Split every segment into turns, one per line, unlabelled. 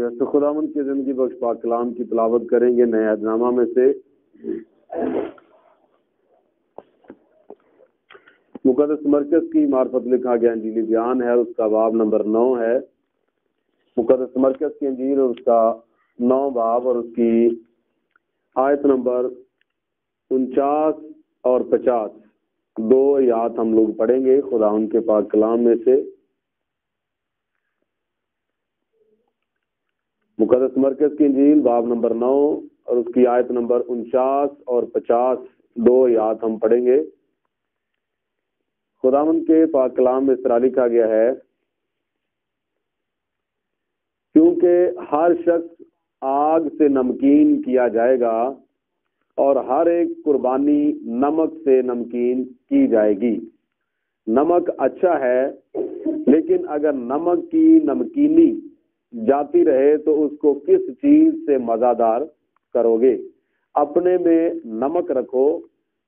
تو خداوند کی زندگی بخش پاک کلام کی تلاوت کریں گے نئے عہدنامہ میں سے مقدس مرکز کی معرفت لکھا گیا انجیلی بیان ہے، اس کا باب نمبر 9 ہے۔ مقدس مرکز کی انجیل اور اس کا 9 باب اور اس کی آیت نمبر 49 اور 50 دو آیات ہم لوگ پڑھیں گے خداوند کے پاک کلام میں سے۔ مقدس مرکز کی انجیل باب نمبر 9 اور اس کی آیت نمبر 49 اور 50 دو آیات ہم پڑھیں گے۔ خداوند کے پاک کلام میں اس طرح لکھا گیا ہے، کیونکہ ہر شخص آگ سے نمکین کیا جائے گا اور ہر ایک قربانی نمک سے نمکین کی جائے گی۔ نمک اچھا ہے، لیکن اگر نمک کی نمکینی جاتی رہے تو اس کو کس چیز سے مزہ دار کرو گے؟ اپنے میں نمک رکھو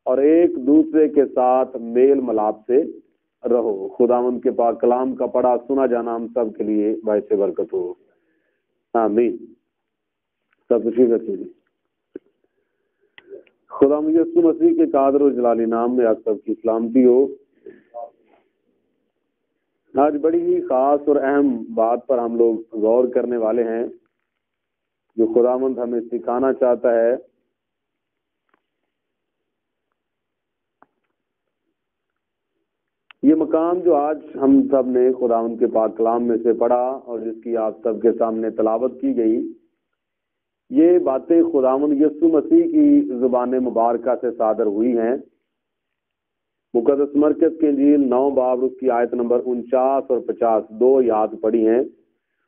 اور ایک دوسرے کے ساتھ میل ملاپ سے رہو۔ خداوند کے پاک کلام کا پڑھا سنا جانا ہم سب کے لیے باعث برکت ہو، آمین۔ سب خوشی کرتے ہیں۔ خداوند یسوع مسیح کے قادر و جلالی نام میں آپ سب کی سلامتی ہو۔ آج بڑی ہی خاص اور اہم بات پر ہم لوگ غور کرنے والے ہیں جو خداوند ہمیں سکھانا چاہتا ہے۔ یہ مقام جو آج ہم سب نے خداوند کے پاک کلام میں سے پڑھا اور جس کی آپ سب کے سامنے تلاوت کی گئی، یہ باتیں خداوند یسوع مسیح کی زبان مبارکہ سے صادر ہوئی ہیں۔ مقدس مرکز کی انجیل 9 باب اس کی آیت نمبر 49 اور 50 دو آیات پڑھی ہیں،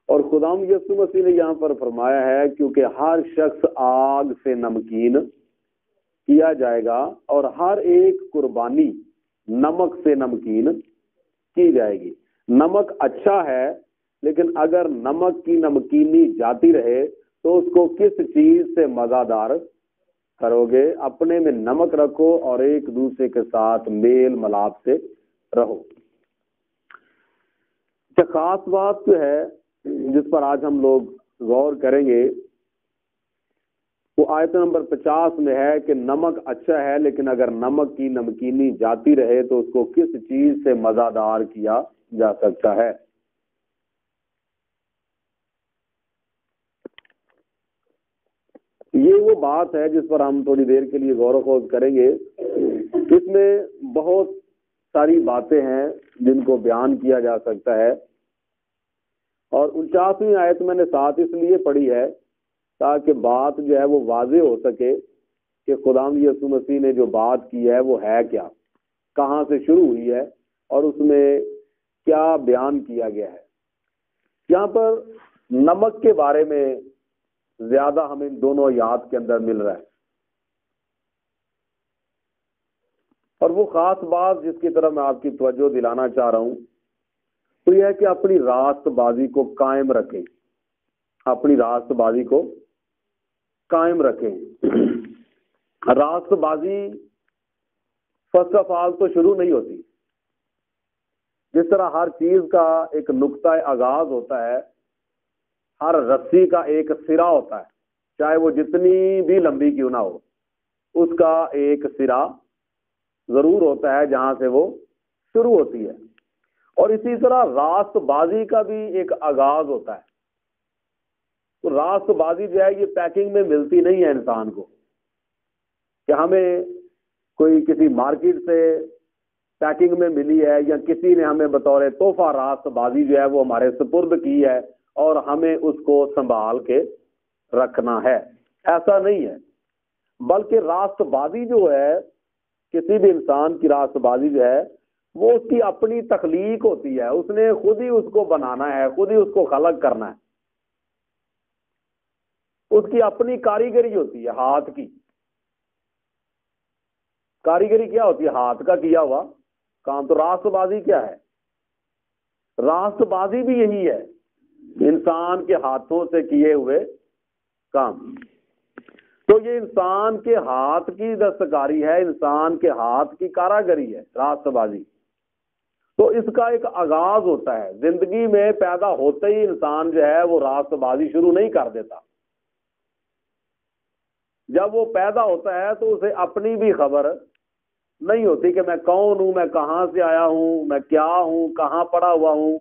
اور خداوند یسوع مسیح نے یہاں پر فرمایا ہے کیونکہ ہر شخص آگ سے نمکین کیا جائے گا اور ہر ایک قربانی نمک سے نمکین کی جائے گی۔ نمک اچھا ہے، لیکن اگر نمک کی نمکینی جاتی رہے تو اس کو کس چیز سے مزہ دار کرو گے؟ اپنے میں نمک رکھو اور ایک دوسرے کے ساتھ میل ملاپ سے رہو۔ خاص بات جو ہے جس پر آج ہم لوگ غور کریں گے وہ آیت نمبر 50 میں ہے کہ نمک اچھا ہے، لیکن اگر نمک کی نمکینی جاتی رہے تو اس کو کس چیز سے مزہ دار کیا جا سکتا ہے؟ یہ وہ بات ہے جس پر ہم تھوڑی دیر کے لیے غور و خوض کریں گے۔ اس میں بہت ساری باتیں ہیں جن کو بیان کیا جا سکتا ہے، اور 49ویں آیت میں نے ساتھ اس لیے پڑھی ہے تاکہ بات جو ہے وہ واضح ہو سکے کہ خداوند یسوع مسیح نے جو بات کی ہے وہ ہے کیا، کہاں سے شروع ہوئی ہے اور اس میں کیا بیان کیا گیا ہے۔ یہاں پر نمک کے بارے میں زیادہ ہمیں دونوں آیات کے اندر مل رہا ہے، اور وہ خاص بات جس کی طرف میں آپ کی توجہ دلانا چاہ رہا ہوں تو یہ ہے کہ اپنی راست بازی کو قائم رکھیں، اپنی راست بازی کو قائم رکھیں۔ راست بازی فرسٹ آف آل تو شروع نہیں ہوتی۔ جس طرح ہر چیز کا ایک نقطہ آغاز ہوتا ہے، ہر رسی کا ایک سرا ہوتا ہے، چاہے وہ جتنی بھی لمبی کیوں نہ ہو، اس کا ایک سرا ضرور ہوتا ہے جہاں سے وہ شروع ہوتی ہے۔ اور اسی طرح راست بازی کا بھی ایک آغاز ہوتا ہے۔ تو راست بازی جو ہے یہ پیکنگ میں ملتی نہیں ہے انسان کو، کہ ہمیں کوئی کسی مارکیٹ سے پیکنگ میں ملی ہے یا کسی نے ہمیں بطور تحفہ راست بازی جو ہے وہ ہمارے سپرد کی ہے اور ہمیں اس کو سنبھال کے رکھنا ہے۔ ایسا نہیں ہے، بلکہ راست بازی جو ہے، کسی بھی انسان کی راست بازی جو ہے وہ اس کی اپنی تخلیق ہوتی ہے، اس نے خود ہی اس کو بنانا ہے، خود ہی اس کو خلق کرنا ہے۔ اس کی اپنی کاریگری ہوتی ہے، ہاتھ کی کاریگری کیا ہوتی ہے؟ ہاتھ کا کیا ہوا کام۔ تو راست بازی کیا ہے؟ راست بازی بھی یہی ہے، انسان کے ہاتھوں سے کیے ہوئے کام۔ تو یہ انسان کے ہاتھ کی دستکاری ہے، انسان کے ہاتھ کی کاراگری ہے راست بازی. تو اس کا ایک آغاز ہوتا ہے زندگی میں، پیدا ہوتے ہی انسان جو ہے وہ راست بازی شروع نہیں کر دیتا. جب وہ پیدا ہوتا ہے تو اسے اپنی بھی خبر نہیں ہوتی کہ میں کون ہوں، میں کہاں سے آیا ہوں، میں کیا ہوں، کہاں پڑا ہوا ہوں،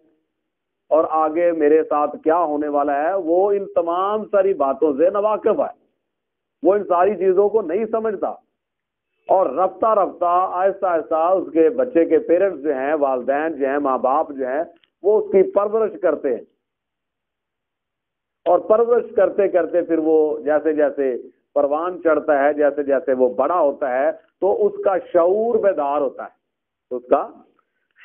اور آگے میرے ساتھ کیا ہونے والا ہے. وہ ان تمام ساری باتوں سے ناواقف ہے، وہ ان ساری چیزوں کو نہیں سمجھتا. اور رفتہ رفتہ آہستہ آہستہ اس کے بچے کے پیرنٹس جو ہیں، والدین جو ہیں، ماں باپ جو ہیں، وہ اس کی پرورش کرتے ہیں. اور پرورش کرتے کرتے پھر وہ جیسے جیسے پروان چڑھتا ہے، جیسے جیسے وہ بڑا ہوتا ہے تو اس کا شعور بیدار ہوتا ہے، اس کا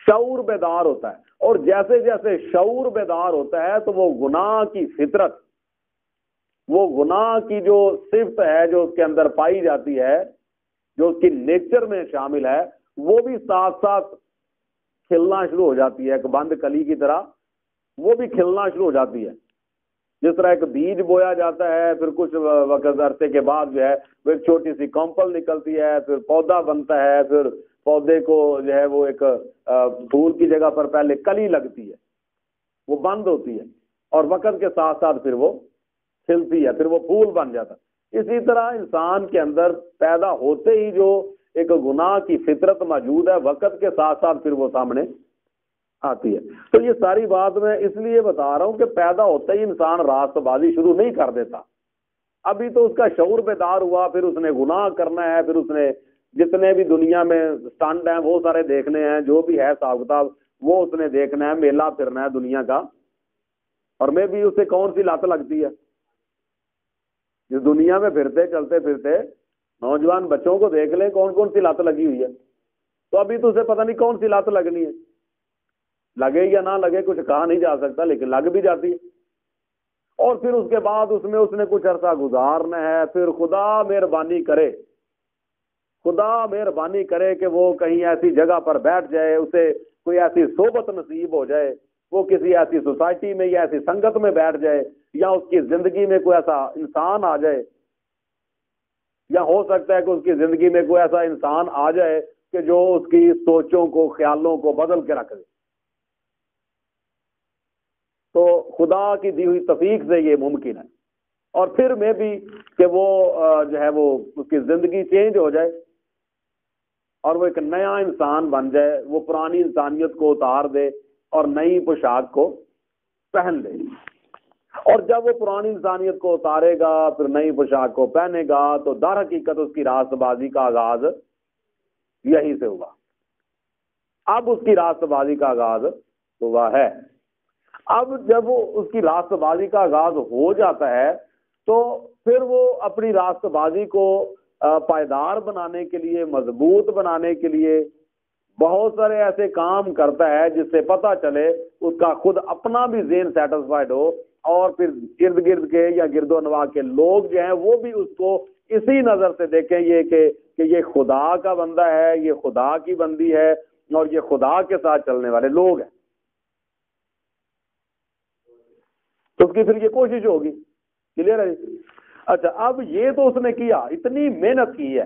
شعور بیدار ہوتا ہے. اور جیسے جیسے شعور بیدار ہوتا ہے تو وہ گناہ کی فطرت، وہ گناہ کی جو صفت ہے جو اس کے اندر پائی جاتی ہے، جو اس کی نیچر میں شامل ہے، وہ بھی ساتھ ساتھ کھلنا شروع ہو جاتی ہے. ایک بند کلی کی طرح وہ بھی کھلنا شروع ہو جاتی ہے. جس طرح ایک بیج بویا جاتا ہے، پھر کچھ وقت عرصے کے بعد جو ہے وہ ایک چھوٹی سی کمپل نکلتی ہے، پھر پودا بنتا ہے، پھر پودے کو جو ہے وہ ایک پھول کی جگہ پر پہلے کلی لگتی ہے، وہ بند ہوتی ہے، اور وقت کے ساتھ ساتھ پھر وہ کھلتی ہے، پھر وہ پھول بن جاتا ہے. اسی طرح انسان کے اندر پیدا ہوتے ہی جو ایک گناہ کی فطرت موجود ہے، وقت کے ساتھ ساتھ پھر وہ سامنے آتی ہے. تو یہ ساری بات میں اس لیے بتا رہا ہوں کہ پیدا ہوتے ہی انسان راست بازی شروع نہیں کر دیتا. ابھی تو اس کا شعور بیدار ہوا، پھر اس نے گناہ کرنا ہے، پھر اس نے جتنے بھی دنیا میں سٹنٹ ہیں وہ سارے دیکھنے ہیں، جو بھی ہے حساب کتاب وہ اس نے دیکھنا ہے، میلہ پھرنا ہے دنیا کا. اور میں بھی اسے کون سی لت لگتی ہے، جس دنیا میں پھرتے چلتے پھرتے نوجوان بچوں کو دیکھ لیں کون کون سی لت لگی ہوئی ہے. تو ابھی تو اسے پتہ نہیں کون سی لت لگنی ہے، لگے یا نہ لگے کچھ کہا نہیں جا سکتا، لیکن لگ بھی جاتی ہے. اور پھر اس کے بعد اس میں اس نے کچھ عرصہ گزارنا ہے، پھر خدا مہربانی کرے، خدا مہربانی کرے کہ وہ کہیں ایسی جگہ پر بیٹھ جائے، اسے کوئی ایسی صحبت نصیب ہو جائے، وہ کسی ایسی سوسائٹی میں یا ایسی سنگت میں بیٹھ جائے، یا اس کی زندگی میں کوئی ایسا انسان آ جائے، یا ہو سکتا ہے کہ اس کی زندگی میں کوئی ایسا انسان آ جائے کہ جو اس کی سوچوں کو، خیالوں کو بدل کے رکھ دے. تو خدا کی دی ہوئی توفیق سے یہ ممکن ہے. اور پھر میں بھی کہ وہ جو ہے وہ اس کی زندگی چینج ہو جائے اور وہ ایک نیا انسان بن جائے، وہ پرانی انسانیت کو اتار دے اور نئی پوشاک کو پہن لے. اور جب وہ پرانی انسانیت کو اتارے گا، پھر نئی پوشاک کو پہنے گا، تو در حقیقت اس کی راست بازی کا آغاز یہیں سے ہوا. اب اس کی راست بازی کا آغاز ہوا ہے. اب جب وہ اس کی راست بازی کا آغاز ہو جاتا ہے تو پھر وہ اپنی راست بازی کو پائیدار بنانے کے لیے، مضبوط بنانے کے لیے بہت سارے ایسے کام کرتا ہے جس سے پتہ چلے اس کا خود اپنا بھی ذہن سیٹسفائڈ ہو، اور پھر ارد گرد کے یا گرد و نواح کے لوگ جو ہیں وہ بھی اس کو اسی نظر سے دیکھیں یہ کہ یہ خدا کا بندہ ہے، یہ خدا کی بندی ہے، اور یہ خدا کے ساتھ چلنے والے لوگ ہیں. تو اس کی پھر یہ کوشش ہوگی. کلیئر ہے؟ اچھا، اب یہ تو اس نے کیا، اتنی محنت کی ہے،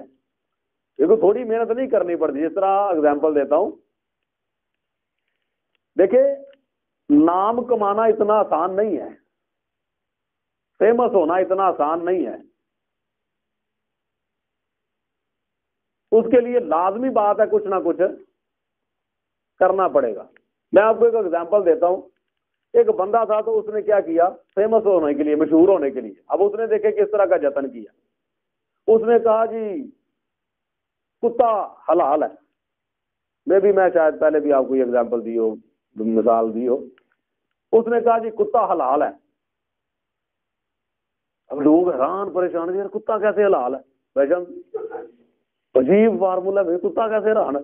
دیکھو تھوڑی محنت نہیں کرنی پڑتی. جس طرح اگزامپل دیتا ہوں، دیکھیں نام کمانا اتنا آسان نہیں ہے، فیمس ہونا اتنا آسان نہیں ہے. اس کے لیے لازمی بات ہے کچھ نہ کچھ کرنا پڑے گا. میں آپ کو ایک اگزامپل دیتا ہوں. ایک بندہ تھا تو اس نے کیا کیا، فیمس ہونے کے لیے، مشہور ہونے کے لیے. اب اس نے دیکھے کس طرح کا جتن کیا. اس نے کہا جی کتا حلال ہے. میں شاید پہلے بھی آپ کو یہ اگزامپل دی ہو، مثال دی ہو. اس نے کہا جی کتا حلال ہے. اب لوگ حیران پریشان، یار کتا کیسے حلال ہے؟ بھائی عجیب فارمولا ہے، کتا کیسے حرام ہے؟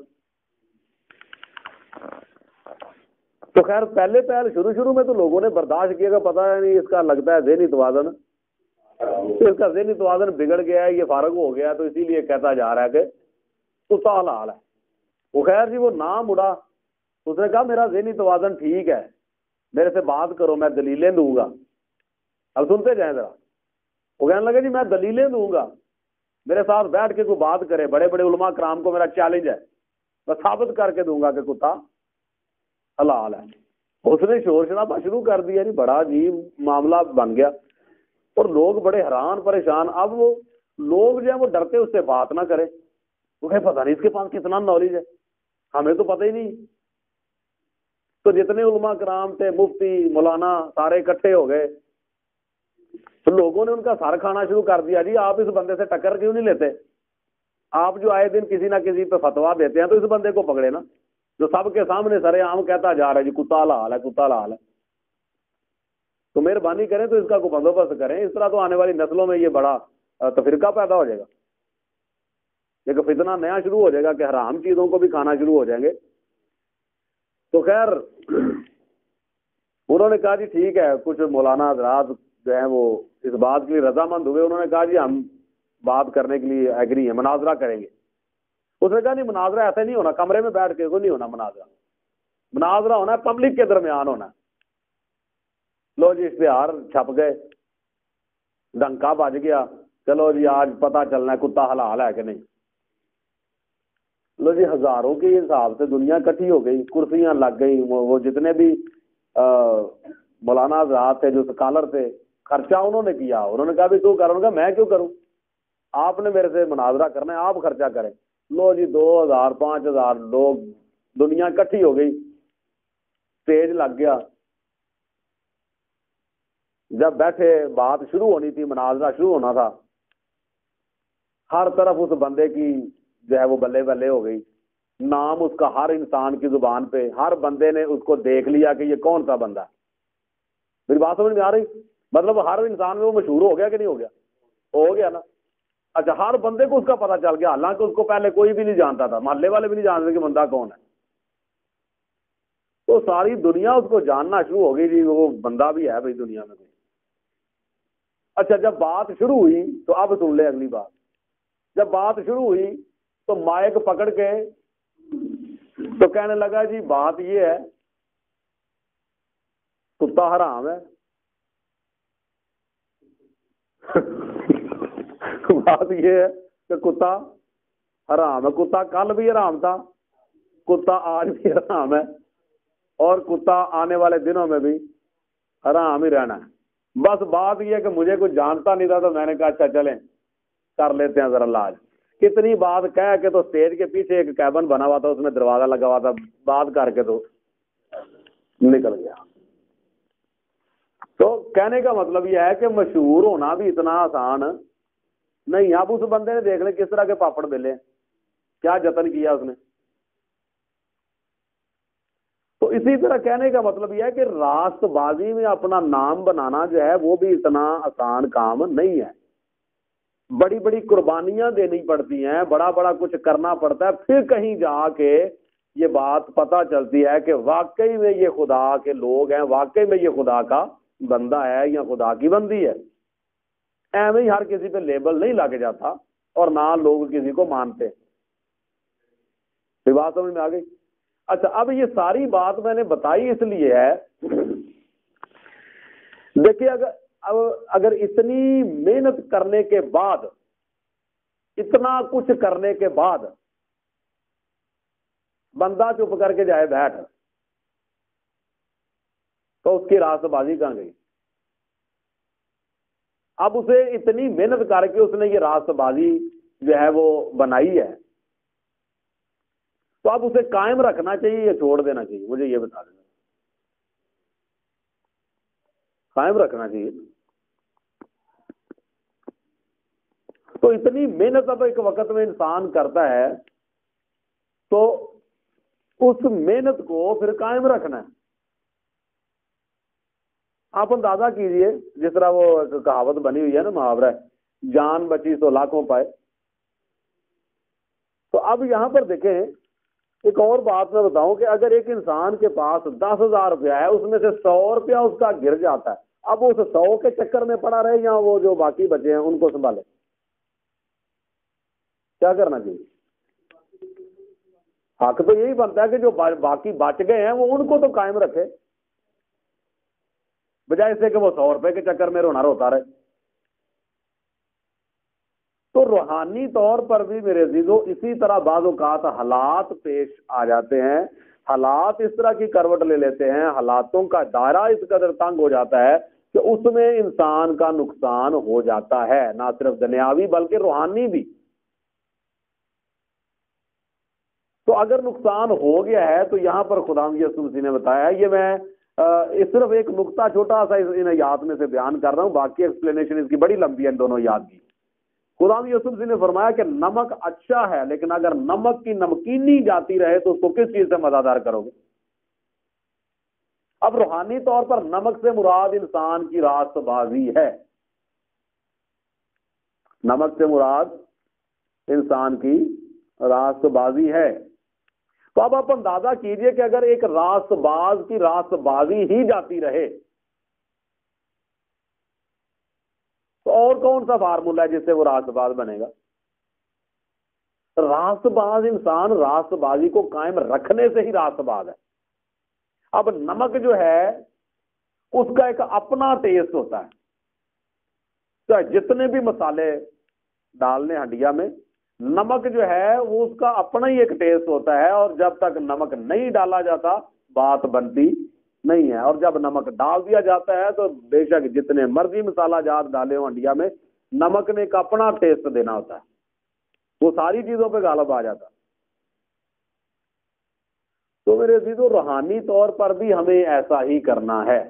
تو خیر پہلے شروع میں تو لوگوں نے برداشت کیا کہ پتہ نہیں اس کا لگتا ہے ذہنی توازن، اس کا ذہنی توازن بگڑ گیا ہے، یہ فارغ ہو گیا، تو اسی لیے کہتا جا رہا ہے کہ کتا حلال ہے. وہ خیر جی وہ نام اڑا. اس نے کہا میرا ذہنی توازن ٹھیک ہے، میرے سے بات کرو، میں دلیلیں دوں گا. اب سنتے جائیں ذرا. وہ کہنے لگا جی میں دلیلیں دوں گا. میرے ساتھ بیٹھ کے کوئی بات کرے، بڑے بڑے علماء کرام کو میرا چیلنج ہے، میں ثابت کر کے دوں گا کہ کتا حلال ہے۔ اس نے شور شرابہ شروع کر دیا جی، بڑا عجیب معاملہ بن گیا، اور لوگ بڑے حیران پریشان۔ اب وہ لوگ جو ہے وہ ڈرتے اس سے بات نہ کرے، وہ کہ پتہ نہیں اس کے پاس کتنا نالج ہے، ہمیں تو پتہ ہی نہیں۔ تو جتنے علماء کرام تھے، مفتی مولانا سارے اکٹھے ہو گئے، تو لوگوں نے ان کا سر کھانا شروع کر دیا، جی آپ اس بندے سے ٹکر کیوں نہیں لیتے؟ آپ جو آئے دن کسی نہ کسی پہ فتوا دیتے ہیں تو اس بندے کو پکڑے نا، جو سب کے سامنے سرے عام کہتا جا رہا ہے جی کتا حلال ہے، کتا حلال ہے۔ تو مہربانی کریں تو اس کا کوئی بندوبست کریں، اس طرح تو آنے والی نسلوں میں یہ بڑا تفرقہ پیدا ہو جائے گا، ایک فتنہ نیا شروع ہو جائے گا کہ حرام چیزوں کو بھی کھانا شروع ہو جائیں گے۔ تو خیر انہوں نے کہا جی ٹھیک ہے، کچھ مولانا حضرات جو ہیں وہ اس بات کے لیے رضامند ہوئے، انہوں نے کہا جی ہم بات کرنے کے لیے ایگری ہیں، مناظرہ کریں گے۔ اس نے کہا نہیں مناظرہ ایسے نہیں ہونا، کمرے میں بیٹھ کے کوئی نہیں ہونا مناظرہ، مناظرہ ہونا ہے پبلک کے درمیان ہونا ہے۔ لو جی اشتہار چھپ گئے، ڈنکا بج گیا، چلو جی آج پتہ چلنا ہے کتا حلال ہے کہ نہیں۔ لو جی ہزاروں کے حساب سے دنیا کٹھی ہو گئی، کرسیاں لگ گئی، وہ جتنے بھی مولانا حضرات تھے جو سکالر تھے، خرچہ انہوں نے کیا، انہوں نے کہا بھی تو کرو، انہوں نے کہا میں کیوں کروں، آپ نے میرے سے مناظرہ کرنا ہے، آپ خرچہ کریں۔ لو جی 2000 5000 لوگ، دنیا کٹھی ہو گئی، اسٹیج لگ گیا۔ جب بیٹھے بات شروع ہونی تھی، مناظرہ شروع ہونا تھا، ہر طرف اس بندے کی جو ہے وہ بلے بلے ہو گئی، نام اس کا ہر انسان کی زبان پہ، ہر بندے نے اس کو دیکھ لیا کہ یہ کون سا بندہ ہے۔ میری بات سمجھ میں آ رہی؟ مطلب ہر انسان میں وہ مشہور ہو گیا کہ نہیں ہو گیا؟ ہو گیا نا۔ اچھا ہر بندے کو اس کا پتہ چل گیا، حالانکہ اس کو پہلے کوئی بھی نہیں جانتا تھا، محلے والے بھی نہیں جانتے کہ بندہ کون ہے۔ تو ساری دنیا اس کو جاننا شروع ہو گئی، جی وہ بندہ بھی ہے بھائی دنیا میں کوئی۔ اچھا جب بات شروع ہوئی تو اب سن لے اگلی بات، جب بات شروع ہوئی تو مائک پکڑ کے تو کہنے لگا جی بات یہ ہے کتا حرام ہے۔ بات یہ ہے کہ کتا حرام ہے، کتا کل بھی حرام تھا، کتا آج بھی حرام ہے، اور کتا آنے والے دنوں میں بھی حرام ہی رہنا ہے۔ بس بات یہ ہے کہ مجھے کوئی جانتا نہیں تھا تو میں نے کہا اچھا چلیں کر لیتے ہیں ذرا لاج۔ کتنی بات کہہ کے تو اسٹیج کے پیچھے ایک کیبن بنا ہوا تھا، اس میں دروازہ لگا ہوا تھا، بات کر کے تو نکل گیا۔ تو کہنے کا مطلب یہ ہے کہ مشہور ہونا بھی اتنا آسان نہیں۔ اب اس بندے نے دیکھ لیں کس طرح کے پاپڑ بیلے، کیا جتن کیا اس نے۔ تو اسی طرح کہنے کا مطلب یہ ہے کہ راست بازی میں اپنا نام بنانا جو ہے وہ بھی اتنا آسان کام نہیں ہے، بڑی بڑی قربانیاں دینی پڑتی ہیں، بڑا بڑا کچھ کرنا پڑتا ہے، پھر کہیں جا کے یہ بات پتہ چلتی ہے کہ واقعی میں یہ خدا کے لوگ ہیں، واقعی میں یہ خدا کا بندہ ہے یا خدا کی بندی ہے۔ ایویں ہی ہر کسی پہ لیبل نہیں لگ جاتا، اور نہ لوگ کسی کو مانتے۔ یہ بات سمجھ میں آ گئی؟ اچھا اب یہ ساری بات میں نے بتائی اس لیے ہے، دیکھیے اگر اتنی محنت کرنے کے بعد، اتنا کچھ کرنے کے بعد بندہ چپ کر کے جائے بیٹھ، تو اس کی راست بازی کہاں گئی؟ اب اسے اتنی محنت کر کے اس نے یہ راست بازی جو ہے وہ بنائی ہے، تو اب اسے قائم رکھنا چاہیے یا چھوڑ دینا چاہیے؟ مجھے یہ بتا دینا۔ قائم رکھنا چاہیے۔ تو اتنی محنت اب ایک وقت میں انسان کرتا ہے تو اس محنت کو پھر قائم رکھنا ہے۔ آپ اندازہ کیجئے، جس طرح وہ کہاوت بنی ہوئی ہے نا، محاورہ، جان بچی تو لاکھوں پائے۔ تو اب یہاں پر دیکھیں ایک اور بات میں بتاؤں کہ اگر ایک انسان کے پاس 10,000 روپیہ ہے، اس میں سے 100 روپیہ اس کا گر جاتا ہے، اب اس 100 کے چکر میں پڑا رہے یا وہ جو باقی بچے ہیں ان کو سنبھالے؟ کیا کرنا چاہیے؟ حق تو یہی بنتا ہے کہ جو باقی بچ گئے ہیں وہ ان کو تو قائم رکھے، بجائے اس سے کہ وہ 100 روپے کے چکر میں رونا روتا رہے۔ تو روحانی طور پر بھی میرے عزیزو اسی طرح بعض اوقات حالات پیش آ جاتے ہیں، حالات اس طرح کی کروٹ لے لیتے ہیں، حالاتوں کا دائرہ اس قدر تنگ ہو جاتا ہے کہ اس میں انسان کا نقصان ہو جاتا ہے، نہ صرف دنیاوی بلکہ روحانی بھی۔ تو اگر نقصان ہو گیا ہے تو یہاں پر خدا یسوع مسیح نے بتایا ہے، یہ میں صرف ایک نقطہ چھوٹا سا ان آیات میں سے بیان کر رہا ہوں، باقی ایکسپلینیشن اس کی بڑی لمبی ہے ان دونوں آیات کی۔ خدا یسوع مسیح نے فرمایا کہ نمک اچھا ہے، لیکن اگر نمک کی نمکینی جاتی رہے تو اس کو کس چیز سے مزادار کرو گے؟ اب روحانی طور پر نمک سے مراد انسان کی راست بازی ہے، نمک سے مراد انسان کی راست بازی ہے۔ تو اب آپ اندازہ کیجئے کہ اگر ایک راست باز کی راست بازی ہی جاتی رہے تو اور کون سا فارمولہ ہے جس سے وہ راست باز بنے گا؟ راست باز انسان راست بازی کو قائم رکھنے سے ہی راست باز ہے۔ اب نمک جو ہے اس کا ایک اپنا ٹیسٹ ہوتا ہے، چاہے جتنے بھی مسالے ڈالنے ہنڈیا میں، نمک جو ہے وہ اس کا اپنا ہی ایک ٹیسٹ ہوتا ہے، اور جب تک نمک نہیں ڈالا جاتا بات بنتی نہیں ہے، اور جب نمک ڈال دیا جاتا ہے تو بے شک جتنے مرضی مسالہ جات ڈالے ہوں انڈیا میں، نمک نے ایک اپنا ٹیسٹ دینا ہوتا ہے، وہ ساری چیزوں پہ غالب آ جاتا ہے۔ تو میرے عزیزو روحانی طور پر بھی ہمیں ایسا ہی کرنا ہے،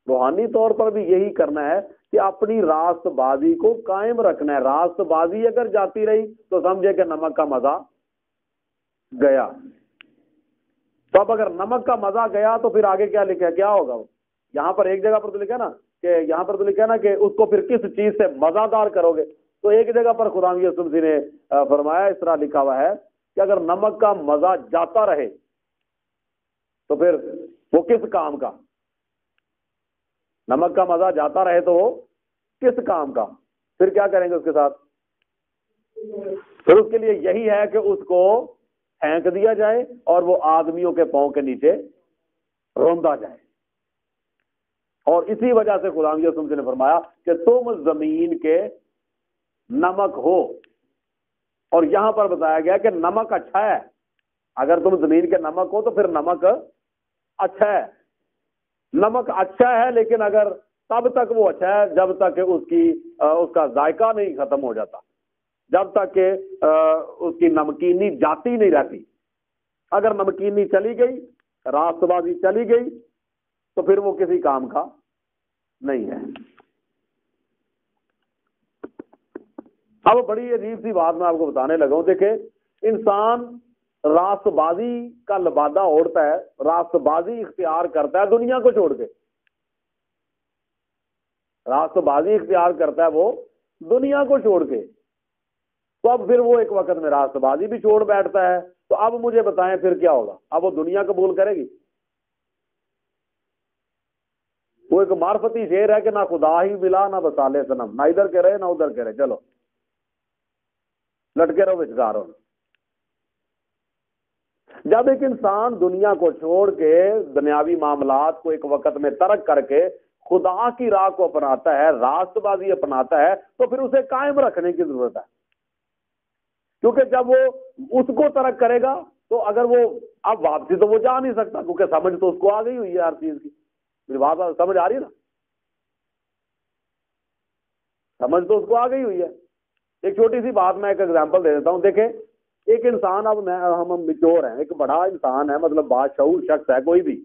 روحانی طور پر بھی یہی کرنا ہے کہ اپنی راست بازی کو قائم رکھنا ہے۔ راست بازی اگر جاتی رہی تو سمجھے کہ نمک کا مزہ گیا۔ تو اب اگر نمک کا مزہ گیا تو پھر آگے کیا لکھا ہے، کیا ہوگا؟ یہاں پر ایک جگہ پر تو لکھا نا کہ یہاں پر تو لکھا نا کہ اس کو پھر کس چیز سے مزہ دار کرو گے۔ تو ایک جگہ پر خدا یسوع مسیح نے فرمایا، اس طرح لکھا ہوا ہے کہ اگر نمک کا مزہ جاتا رہے تو پھر وہ کس کام کا؟ نمک کا مزہ جاتا رہے تو وہ کس کام کا؟ پھر کیا کریں گے اس کے ساتھ؟ پھر اس کے لیے یہی ہے کہ اس کو پھینک دیا جائے اور وہ آدمیوں کے پاؤں کے نیچے روندا جائے۔ اور اسی وجہ سے خدا یسوع مسیح نے فرمایا کہ تم زمین کے نمک ہو، اور یہاں پر بتایا گیا کہ نمک اچھا ہے۔ اگر تم زمین کے نمک ہو تو پھر نمک اچھا ہے، نمک اچھا ہے، لیکن اگر تب تک وہ اچھا ہے جب تک کہ اس کا ذائقہ نہیں ختم ہو جاتا، جب تک کہ اس کی نمکینی جاتی نہیں رہتی۔ اگر نمکینی چلی گئی، راست بازی چلی گئی، تو پھر وہ کسی کام کا نہیں ہے۔ اب بڑی عجیب سی بات میں آپ کو بتانے لگا ہوں، دیکھیں انسان راست بازی کا لبادہ اوڑھتا ہے، راست بازی اختیار کرتا ہے دنیا کو چھوڑ کے، راست بازی اختیار کرتا ہے وہ دنیا کو چھوڑ کے۔ تو اب پھر وہ ایک وقت میں راست بازی بھی چھوڑ بیٹھتا ہے، تو اب مجھے بتائیں پھر کیا ہوگا؟ اب وہ دنیا قبول کرے گی؟ وہ ایک معرفتی شعر ہے کہ نہ خدا ہی ملا نہ بسالے صنم، نہ ادھر کے رہے نہ ادھر کے رہے، چلو لٹکے رہو بچکاروں۔ جب ایک انسان دنیا کو چھوڑ کے دنیاوی معاملات کو ایک وقت میں ترک کر کے خدا کی راہ کو اپناتا ہے، راست بازی اپناتا ہے، تو پھر اسے قائم رکھنے کی ضرورت ہے، کیونکہ جب وہ اس کو ترک کرے گا تو اگر وہ اب واپسی تو وہ جا نہیں سکتا، کیونکہ سمجھ تو اس کو آ گئی ہوئی ہے ہر چیز کی۔ میری بات سمجھ آ رہی ہے نا؟ سمجھ تو اس کو آ گئی ہوئی ہے۔ ایک چھوٹی سی بات میں ایک ایگزامپل دے دیتا ہوں۔ دیکھیں ایک انسان، اب ہم میچور ہیں، ایک بڑا انسان ہے، مطلب بادشاہ شخص ہے کوئی بھی،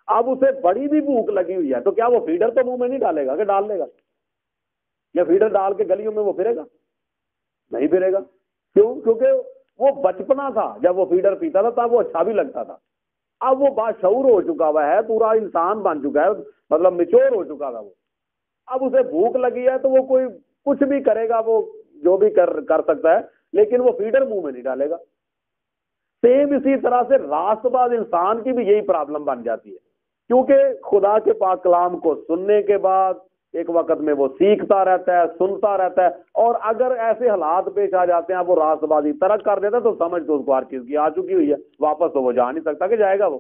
اب اسے بڑی بھی بھوک لگی ہوئی ہے، تو کیا وہ فیڈر تو منہ میں نہیں ڈالے گا کہ ڈال لے گا؟ یا فیڈر ڈال کے گلیوں میں وہ پھرے گا؟ نہیں پھرے گا۔ کیوں؟ کیونکہ وہ بچپنا تھا جب وہ فیڈر پیتا تھا تب وہ اچھا بھی لگتا تھا، اب وہ باشعور ہو چکا ہوا ہے، پورا انسان بن چکا ہے، مطلب میچور ہو چکا تھا وہ، اب اسے بھوک لگی ہے تو وہ کوئی کچھ بھی کرے گا، وہ جو بھی کر سکتا ہے، لیکن وہ فیڈر منہ میں نہیں ڈالے گا۔ سیم اسی طرح سے راست باز انسان کی بھی یہی پرابلم بن جاتی ہے، کیونکہ خدا کے پاک کلام کو سننے کے بعد ایک وقت میں وہ سیکھتا رہتا ہے، سنتا رہتا ہے، اور اگر ایسے حالات پیش آ جاتے ہیں وہ راست بازی ترک کر دیتا ہے، تو سمجھ تو اس کو ہر چیز کی آ چکی ہوئی ہے، واپس تو وہ جا نہیں سکتا کہ جائے گا وہ۔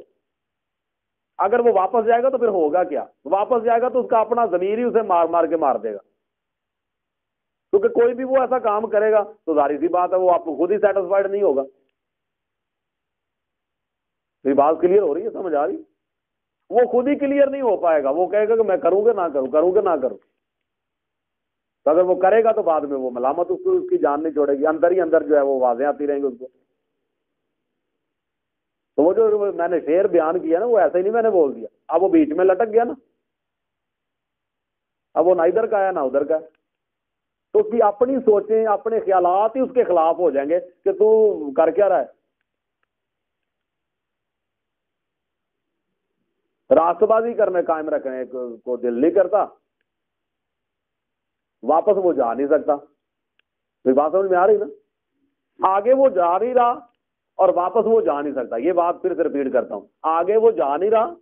اگر وہ واپس جائے گا تو پھر ہوگا کیا؟ واپس جائے گا تو اس کا اپنا ضمیر ہی اسے مار مار کے مار دے گا، کیونکہ کوئی بھی وہ ایسا کام کرے گا تو ظاہر سی بات ہے وہ آپ کو خود ہی سیٹسفائڈ نہیں ہوگا. یہ بات کلیئر ہو رہی ہے, سمجھ آ رہی؟ وہ خود ہی کلیئر نہیں ہو پائے گا, وہ کہے گا کہ میں کروں گا نہ کروں, کروں گا نہ کروں. تو اگر وہ کرے گا تو بعد میں وہ ملامت اس کی جان نہیں چھوڑے گی, اندر ہی اندر جو ہے وہ واضح آتی رہیں گے اس کو. تو وہ جو میں نے شعر بیان کیا نا وہ ایسا ہی نہیں میں نے بول دیا, اب وہ بیچ میں لٹک گیا نا, اب وہ نہ ادھر کا ہے نہ ادھر کا ہے. تو اس کی اپنی سوچیں اپنے خیالات ہی اس کے خلاف ہو جائیں گے کہ تو کر کیا رہا ہے. راست بازی کرنے قائم رکھنے کو دل نہیں کرتا, واپس وہ جا نہیں سکتا. بات سمجھ میں آ رہی نا؟ آگے وہ جا نہیں رہا اور واپس وہ جا نہیں سکتا. یہ بات پھر سے ریپیٹ کرتا ہوں, آگے وہ جا نہیں رہا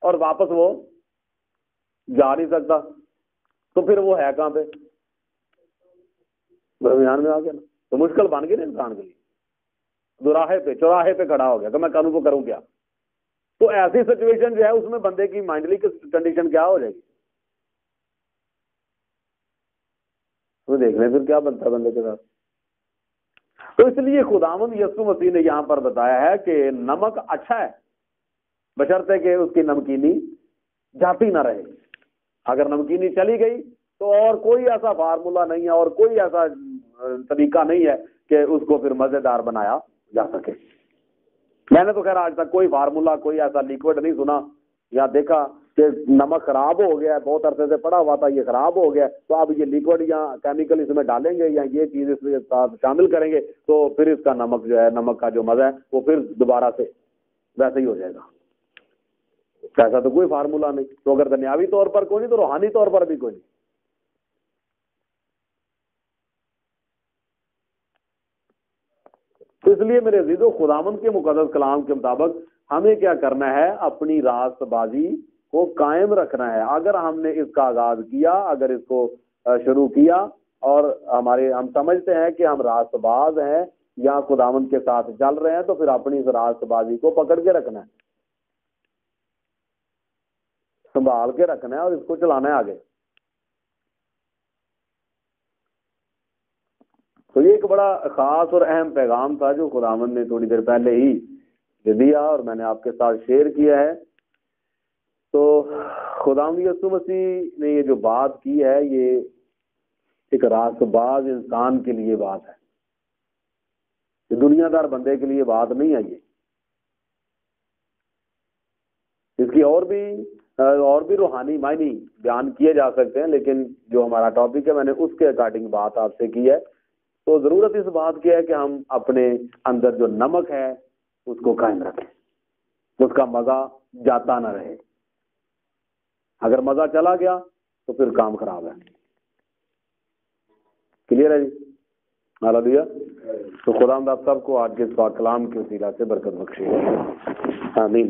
اور واپس وہ جا نہیں سکتا. تو پھر وہ ہے کہاں پہ؟ درمیان میں آ گیا نا. تو مشکل بن گئی نا انسان کے لیے, دوراہے پہ چوراہے پہ کھڑا ہو گیا کہ میں کروں تو کروں کیا. تو ایسی سچویشن جو ہے اس میں بندے کی مائنڈلی کنڈیشن کیا ہو جائے گی؟ تو دیکھ لیں پھر کیا بنتا ہے بندے کے ساتھ. تو اس لیے خداوند یسوع مسیح نے یہاں پر بتایا ہے کہ نمک اچھا ہے بشرطے کہ اس کی نمکینی جاتی نہ رہے. اگر نمکینی چلی گئی تو اور کوئی ایسا فارمولا نہیں ہے اور کوئی ایسا طریقہ نہیں ہے کہ اس کو پھر مزیدار بنایا جا سکے. میں نے تو خیر آج تک کوئی فارمولا کوئی ایسا لیکوڈ نہیں سنا یا دیکھا کہ نمک خراب ہو گیا, بہت عرصے سے پڑا ہوا تھا, یہ خراب ہو گیا تو اب یہ لیکوڈ یا کیمیکل اس میں ڈالیں گے یا یہ چیز اس کے ساتھ شامل کریں گے تو پھر اس کا نمک جو ہے, نمک کا جو مزہ ہے وہ پھر دوبارہ سے ویسے ہی ہو جائے گا. ایسا تو کوئی فارمولا نہیں. تو اگر دنیاوی طور پر کوئی نہیں تو روحانی طور پر بھی کوئی نہیں. تو اس لیے میرے عزیزو خداوند کے مقدس کلام کے مطابق ہمیں کیا کرنا ہے؟ اپنی راست بازی کو قائم رکھنا ہے. اگر ہم نے اس کا آغاز کیا, اگر اس کو شروع کیا اور ہم سمجھتے ہیں کہ ہم راست باز ہیں یا خداوند کے ساتھ چل رہے ہیں تو پھر اپنی اس راست بازی کو پکڑ کے رکھنا ہے, سنبھال کے رکھنا ہے اور اس کو چلانا ہے آگے. تو یہ ایک بڑا خاص اور اہم پیغام تھا جو خداوند نے تھوڑی دیر پہلے ہی دیا اور میں نے آپ کے ساتھ شیئر کیا ہے. تو خداوند یسوع مسیح نے یہ جو بات کی ہے یہ ایک راست باز انسان کے لیے بات ہے, یہ دنیا دار بندے کے لیے بات نہیں ہے. یہ اس کی اور بھی روحانی معنی بیان کیے جا سکتے ہیں, لیکن جو ہمارا ٹاپک ہے میں نے اس کے اکارڈنگ بات آپ سے کی ہے. تو ضرورت اس بات کی ہے کہ ہم اپنے اندر جو نمک ہے اس کو قائم رکھیں, اس کا مزہ جاتا نہ رہے. اگر مزہ چلا گیا تو پھر کام خراب ہے. کلیئر ہے جی؟ ہاللیلویہ. تو خدا ہم آپ سب کو آج کے اس پاک کلام کے وسیلہ سے برکت بخشے. آمین.